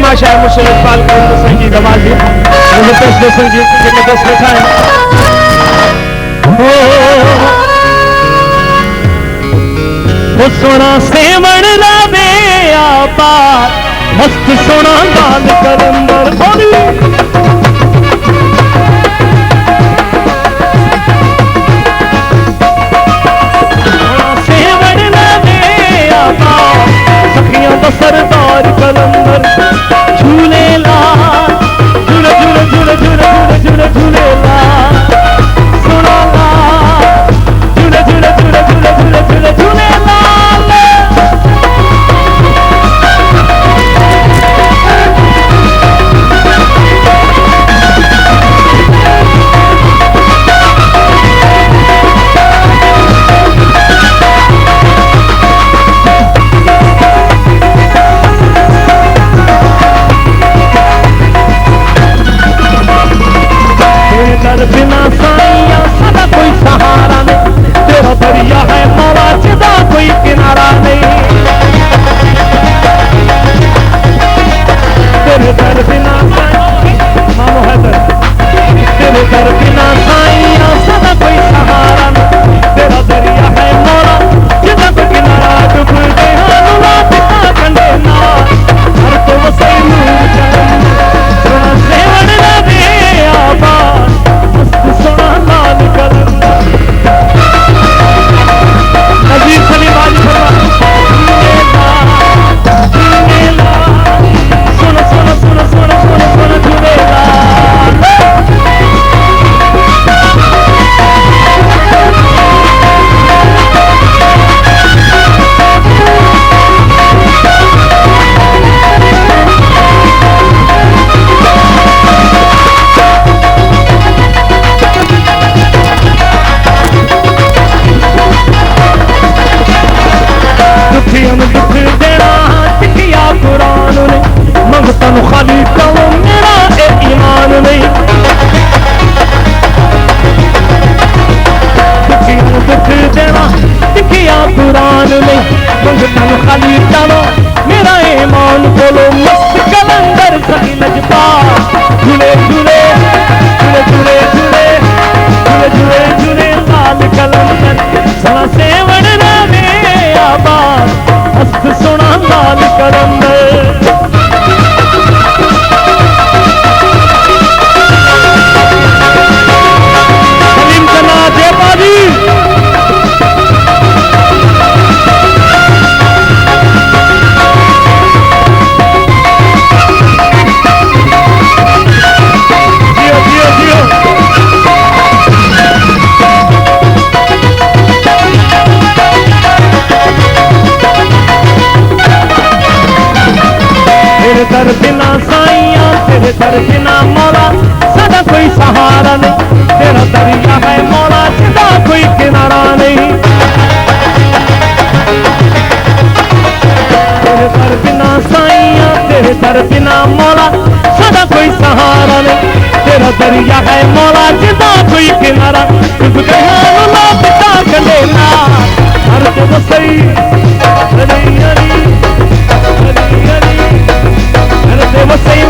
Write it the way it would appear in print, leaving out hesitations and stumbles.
तमाशा है मुझसे इकबाल का संगीत गवाल दी मुझे संगीत जिनमें 10 बैठा है वो सोना सेवण लावे आपा मस्त सोना दान करंदर सेवण लावे आपा सखियों का सरदार कलंदर झूले ला झूले झूले झूले झूले झूले झूले ला सोना ला झूले झूले झूले झूले झूले झूले झूले ला बिना साइया सदा कोई सहारा नहीं तेरा दरिया है मौला जिदा कोई किनारा नहीं तेरे दर बिना मानो है दर तेरे दर बिना साइया सदा कोई सहारा नहीं तेरा दरिया है मौला जिदा कोई किनारा डूब गए हानुला पिता कंडे ना हर तो वसई नूर चलन सोना सेवण लगे आबा सोना लाल कलंदर अजीब सलीम आज झूलेला सोना सोना सोना सोना सोना सोना झूलेला दुख देना टिकिया कुरान ने मंगता खाली कहो मेरा ए ईमान नहीं दुख देना टिकिया कुरान ने मंगता खाली कहो मेरा ईमान बोलो मस्त कलंदर सही लजपा झूले झूले झूले झूले झूले झूले झूले झूले लाल कलंदर सोना सेवण लावे आबाद मस्त सोना लाल कलंदर सलीम कना जयपादी जियो जियो जियो तेरे दर बिना साइया तेरे दर बिना मौला सदा कोई सहारा नहीं तेरा दरिया है मौला जिदा कोई किनारा नहीं तेरे दर बिना साइया तेरे दर बिना मौला सदा कोई सहारा नहीं तेरा दरिया है मौला जिदा कोई किनारा डूब गए हानुला पिता कंडे ना हर जब सही हरी हरी हरी हरी हर देव सही